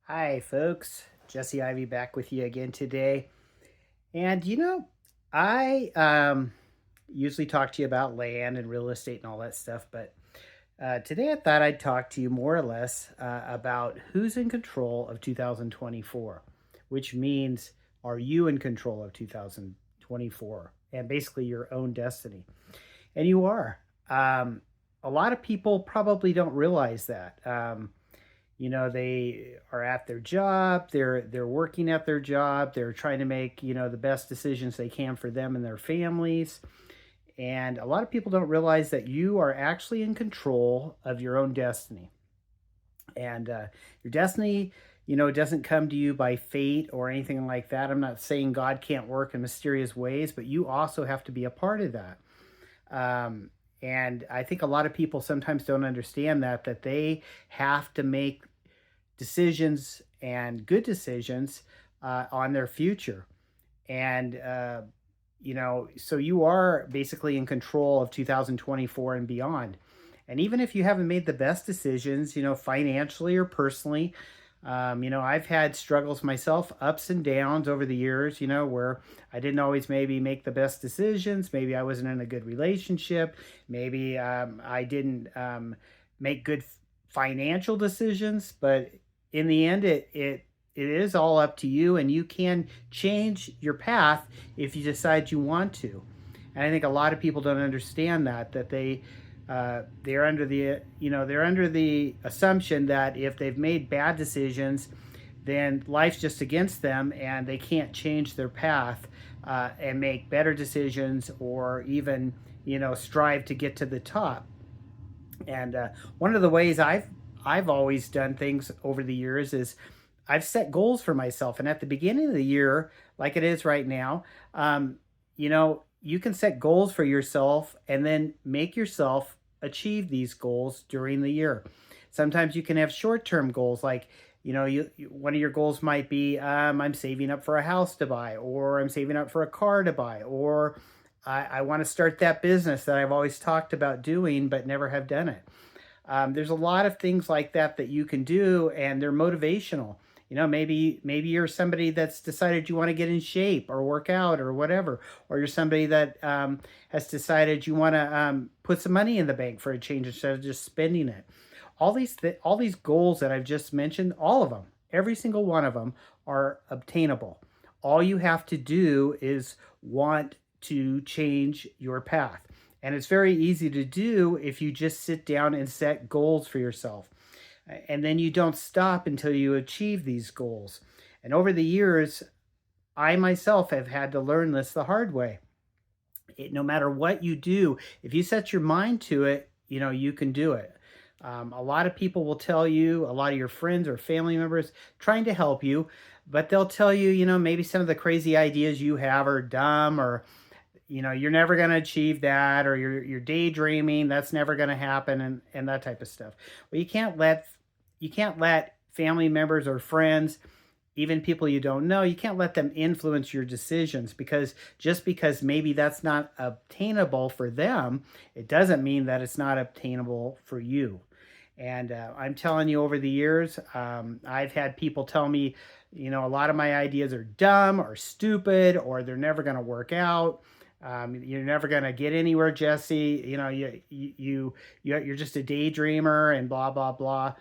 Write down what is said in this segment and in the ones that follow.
Hi, folks. Jesse Ivy back with you again today. And I usually talk to you about land and real estate and all that stuff, but today I thought I'd talk to you more or less about who's in control of 2024, which means are you in control of 2024 and basically your own destiny? And you are. A lot of people probably don't realize that. They are at their job, they're working at their job, they're trying to make the best decisions they can for them and their families. And a lot of people don't realize that you are actually in control of your own destiny. And your destiny doesn't come to you by fate or anything like that. I'm not saying God can't work in mysterious ways, but you also have to be a part of that. And I think a lot of people sometimes don't understand that they have to make decisions and good decisions on their future. And, so you are basically in control of 2024 and beyond. And even if you haven't made the best decisions, financially or personally, I've had struggles myself, ups and downs over the years, where I didn't always maybe make the best decisions. Maybe I wasn't in a good relationship. Maybe I didn't make good financial decisions. But in the end, it is all up to you, and you can change your path if you decide you want to. And I think a lot of people don't understand that they're under the assumption that if they've made bad decisions, then life's just against them and they can't change their path and make better decisions or even strive to get to the top. And one of the ways I've always done things over the years is I've set goals for myself. And at the beginning of the year, like it is right now, you can set goals for yourself and then make yourself achieve these goals during the year. Sometimes you can have short-term goals, like one of your goals might be I'm saving up for a house to buy, or I'm saving up for a car to buy, or I want to start that business that I've always talked about doing but never have done it. There's a lot of things like that you can do, and they're motivational. Maybe you're somebody that's decided you want to get in shape or work out or whatever, or you're somebody that has decided you want to put some money in the bank for a change instead of just spending it. All these goals that I've just mentioned, all of them, every single one of them, are obtainable. All you have to do is want to change your path. And it's very easy to do if you just sit down and set goals for yourself. And then you don't stop until you achieve these goals. And over the years, I myself have had to learn this the hard way. No matter what you do, if you set your mind to it, you can do it. A lot of people will tell you, a lot of your friends or family members trying to help you, but they'll tell you, maybe some of the crazy ideas you have are dumb, or you're never going to achieve that, or you're daydreaming, that's never going to happen, and that type of stuff. Well, you can't let family members or friends, even people you don't know, you can't let them influence your decisions, because just because maybe that's not obtainable for them, it doesn't mean that it's not obtainable for you. And I'm telling you, over the years, I've had people tell me, a lot of my ideas are dumb or stupid, or they're never going to work out. You're never going to get anywhere, Jesse. You're just a daydreamer and blah, blah, blah.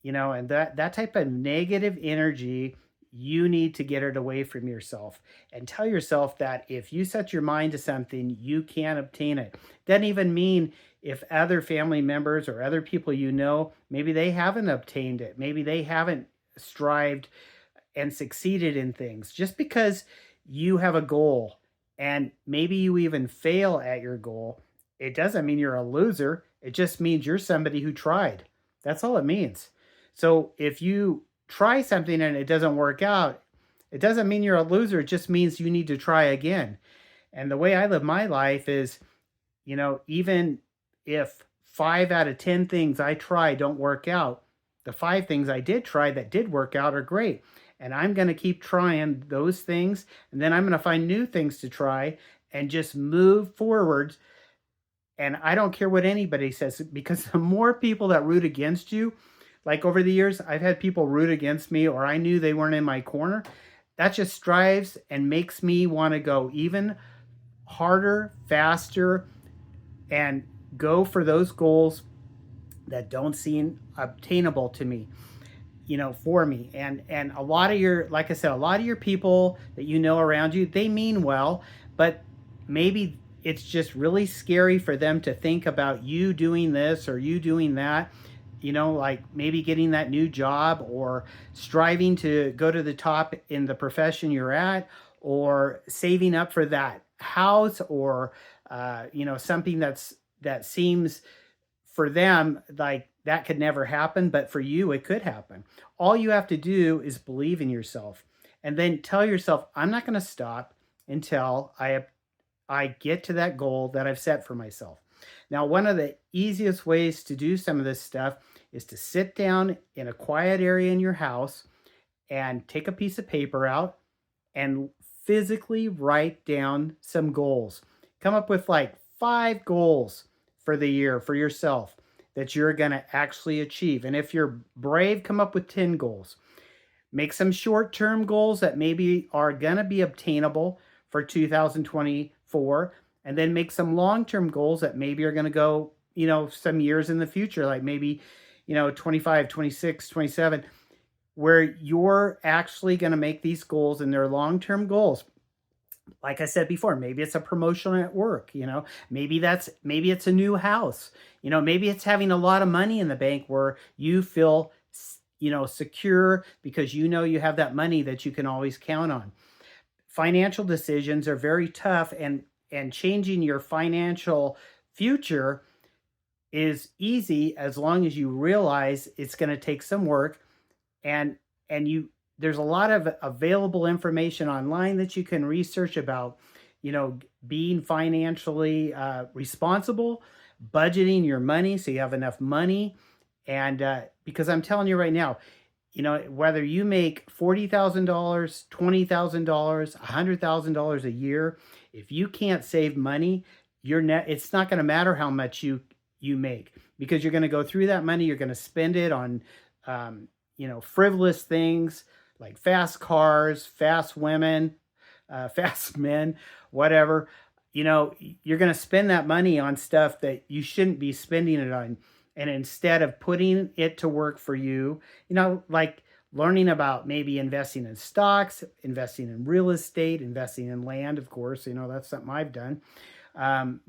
And that type of negative energy, you need to get it away from yourself and tell yourself that if you set your mind to something, you can obtain it. Doesn't even mean if other family members or other people maybe they haven't obtained it, maybe they haven't strived and succeeded in things. Just because you have a goal and maybe you even fail at your goal, it doesn't mean you're a loser. It just means you're somebody who tried. That's all it means. So if you try something and it doesn't work out, it doesn't mean you're a loser. It just means you need to try again. And the way I live my life is, even if 5 out of 10 things I try don't work out, the 5 things I did try that did work out are great. And I'm going to keep trying those things. And then I'm going to find new things to try and just move forward. And I don't care what anybody says, because the more people that root against you, like over the years, I've had people root against me, or I knew they weren't in my corner. That just strives and makes me want to go even harder, faster, and go for those goals that don't seem obtainable to me, for me. And a lot of your, like I said, a lot of your people that around you, they mean well, but maybe it's just really scary for them to think about you doing this or you doing that, like maybe getting that new job, or striving to go to the top in the profession you're at, or saving up for that house, or something that seems for them like that could never happen, but for you it could happen. All you have to do is believe in yourself, and then tell yourself, I'm not going to stop until I get to that goal that I've set for myself. Now, one of the easiest ways to do some of this stuff is to sit down in a quiet area in your house and take a piece of paper out and physically write down some goals. Come up with like 5 goals for the year for yourself that you're going to actually achieve. And if you're brave, come up with 10 goals. Make some short-term goals that maybe are going to be obtainable for 2024, and then make some long-term goals that maybe are going to go, some years in the future, like maybe, 25, 26, 27, where you're actually going to make these goals, and they're long-term goals. Like I said before, maybe it's a promotion at work, maybe it's a new house, maybe it's having a lot of money in the bank where you feel, secure, because you have that money that you can always count on. Financial decisions are very tough, and changing your financial future is easy as long as you realize it's going to take some work, and there's a lot of available information online that you can research about, being financially responsible, budgeting your money so you have enough money. And because I'm telling you right now, whether you make $40,000, $20,000, $100,000 a year, if you can't save money, it's not going to matter how much you make, because you're going to go through that money. You're going to spend it on, frivolous things like fast cars, fast women, fast men, whatever. You're going to spend that money on stuff that you shouldn't be spending it on. And instead of putting it to work for you, like learning about maybe investing in stocks, investing in real estate, investing in land, of course, that's something I've done. Learning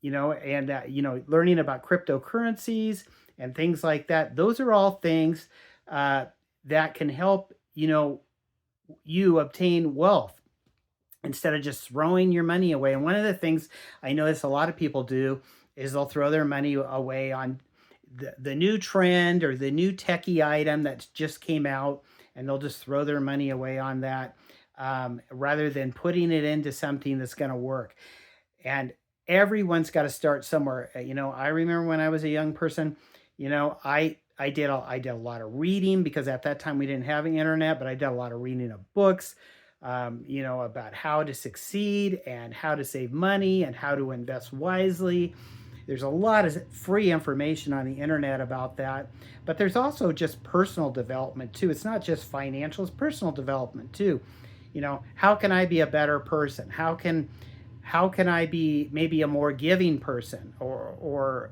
about cryptocurrencies and things like that. Those are all things that can help, you obtain wealth instead of just throwing your money away. And one of the things I notice a lot of people do is they'll throw their money away on the new trend or the new techie item that just came out, and they'll just throw their money away on that, rather than putting it into something that's going to work. And everyone's got to start somewhere. I remember when I was a young person, I did a lot of reading, because at that time we didn't have an internet, but I did a lot of reading of books, about how to succeed and how to save money and how to invest wisely. There's a lot of free information on the internet about that, but there's also just personal development too. It's not just financial, it's personal development too. How can I be a better person? How can I be maybe a more giving person, or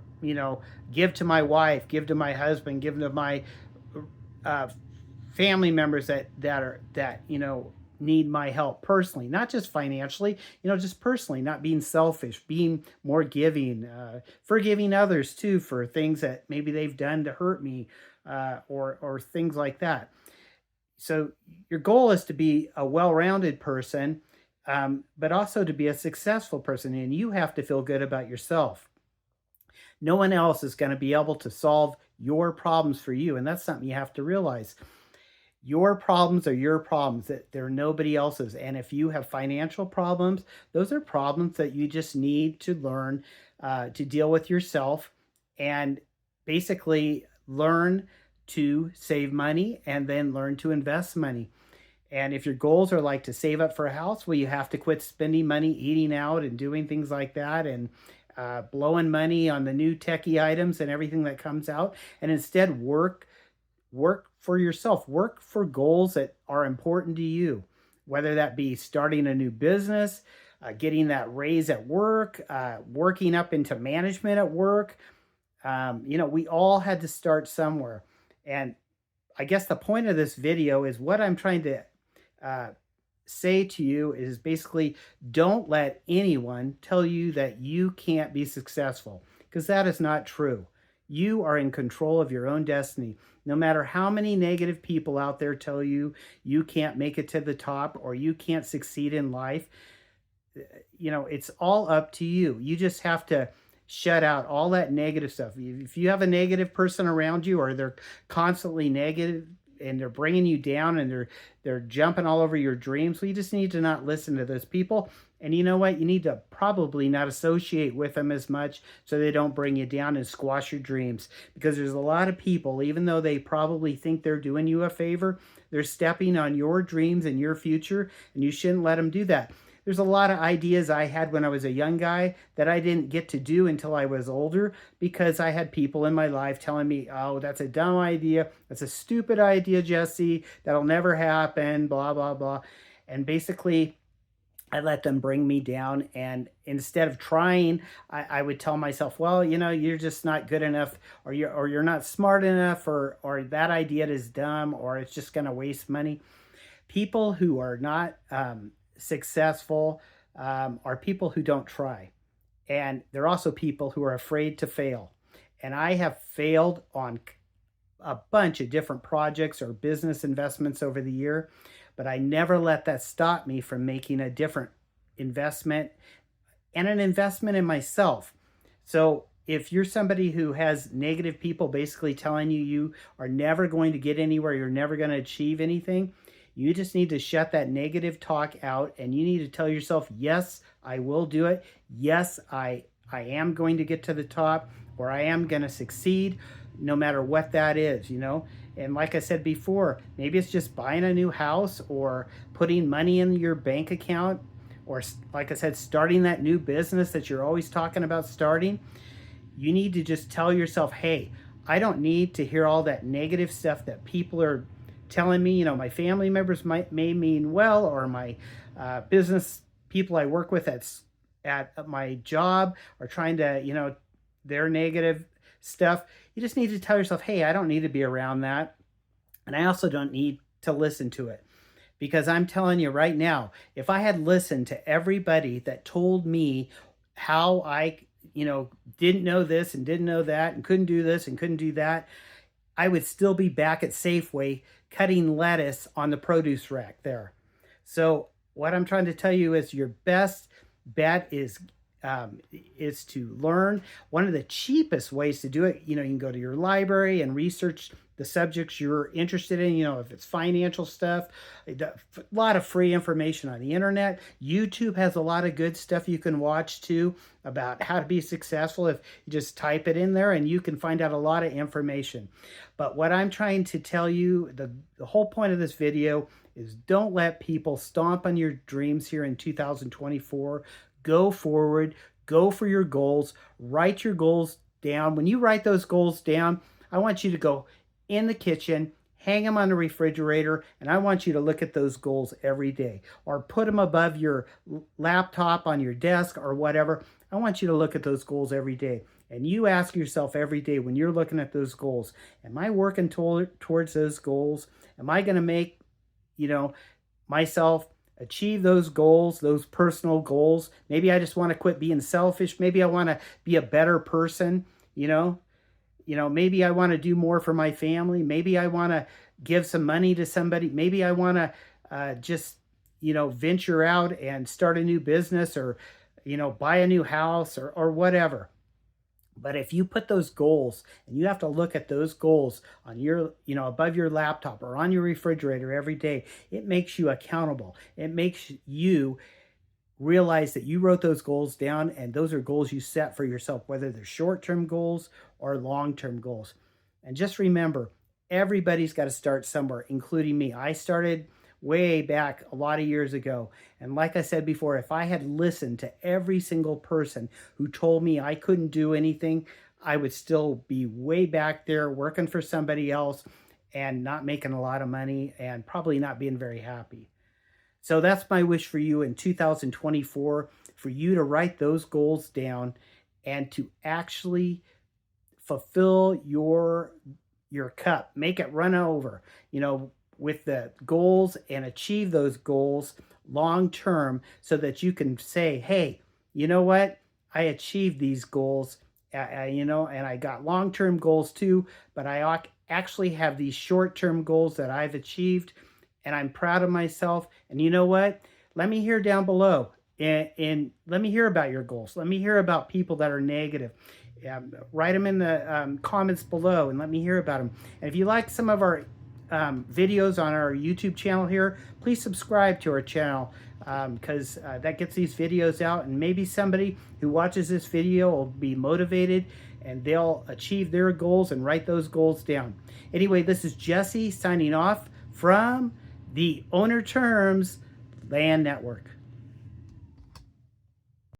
give to my wife, give to my husband, give to my family members that need my help personally, not just financially, just personally, not being selfish, being more giving, forgiving others too for things that maybe they've done to hurt me, or things like that. So your goal is to be a well-rounded person, but also to be a successful person, and you have to feel good about yourself. No one else is going to be able to solve your problems for you, and that's something you have to realize. Your problems are your problems, that they're nobody else's. And if you have financial problems, those are problems that you just need to learn to deal with yourself, and basically learn to save money and then learn to invest money. And if your goals are like to save up for a house, well, you have to quit spending money eating out and doing things like that, and blowing money on the new techie items and everything that comes out, and instead work Work for yourself, work for goals that are important to you, whether that be starting a new business, getting that raise at work, working up into management at work. We all had to start somewhere. And I guess the point of this video is what I'm trying to uh, say to you is basically don't let anyone tell you that you can't be successful, because that is not true. You are in control of your own destiny. No matter how many negative people out there tell you you can't make it to the top or you can't succeed in life, it's all up to you. You just have to shut out all that negative stuff. If you have a negative person around you, or they're constantly negative and they're bringing you down and they're jumping all over your dreams, well, you just need to not listen to those people. And you know what? You need to probably not associate with them as much so they don't bring you down and squash your dreams. Because there's a lot of people, even though they probably think they're doing you a favor, they're stepping on your dreams and your future, and you shouldn't let them do that. There's a lot of ideas I had when I was a young guy that I didn't get to do until I was older, because I had people in my life telling me, oh, that's a dumb idea. That's a stupid idea, Jesse. That'll never happen, blah, blah, blah. And basically, I let them bring me down. And instead of trying, I would tell myself, well, you're just not good enough, or you're not smart enough, or that idea is dumb, or it's just going to waste money. People who are not successful are people who don't try. And they're also people who are afraid to fail. And I have failed on a bunch of different projects or business investments over the year, but I never let that stop me from making a different investment, and an investment in myself. So if you're somebody who has negative people basically telling you you are never going to get anywhere, you're never going to achieve anything, you just need to shut that negative talk out, and you need to tell yourself, yes, I will do it. Yes, I am going to get to the top, or I am going to succeed, no matter what that is. And like I said before, maybe it's just buying a new house, or putting money in your bank account, or like I said, starting that new business that you're always talking about starting. You need to just tell yourself, hey, I don't need to hear all that negative stuff that people are telling me. My family members may mean well, or my business people I work with at my job are trying to, their negative stuff. You just need to tell yourself, hey, I don't need to be around that. And I also don't need to listen to it. Because I'm telling you right now, if I had listened to everybody that told me how I, didn't know this and didn't know that and couldn't do this and couldn't do that, I would still be back at Safeway cutting lettuce on the produce rack there. So what I'm trying to tell you is your best bet is to learn. One of the cheapest ways to do it, you can go to your library and research the subjects you're interested in. If it's financial stuff, a lot of free information on the internet. YouTube has a lot of good stuff you can watch too about how to be successful. If you just type it in there, and you can find out a lot of information. But what I'm trying to tell you, the whole point of this video is, don't let people stomp on your dreams here in 2024. Go forward, go for your goals, write your goals down. When you write those goals down, I want you to go in the kitchen, hang them on the refrigerator, and I want you to look at those goals every day, or put them above your laptop on your desk or whatever. I want you to look at those goals every day. And you ask yourself every day when you're looking at those goals, am I working towards those goals? Am I going to make, myself achieve those goals, those personal goals? Maybe I just want to quit being selfish. Maybe I want to be a better person, maybe I want to do more for my family. Maybe I want to give some money to somebody. Maybe I want to just, venture out and start a new business, or, buy a new house, or whatever. But if you put those goals, and you have to look at those goals on your, above your laptop or on your refrigerator every day, it makes you accountable. It makes you realize that you wrote those goals down, and those are goals you set for yourself, whether they're short-term goals or long-term goals. And just remember, everybody's got to start somewhere, including me. I started way back a lot of years ago. And like I said before, if I had listened to every single person who told me I couldn't do anything, I would still be way back there working for somebody else. and not making a lot of money and probably not being very happy. So that's my wish for you in 2024, for you to write those goals down and to actually fulfill your cup, make it run over, with the goals, and achieve those goals long term, so that you can say, hey, you know what? I achieved these goals, and I got long term goals too, but I actually have these short term goals that I've achieved, and I'm proud of myself. And you know what? Let me hear down below, and let me hear about your goals. Let me hear about people that are negative. Write them in the comments below and let me hear about them. And if you like some of our videos on our YouTube channel here, please subscribe to our channel, because that gets these videos out, and maybe somebody who watches this video will be motivated and they'll achieve their goals and write those goals down. Anyway, this is Jesse signing off from the Owner Terms Land Network.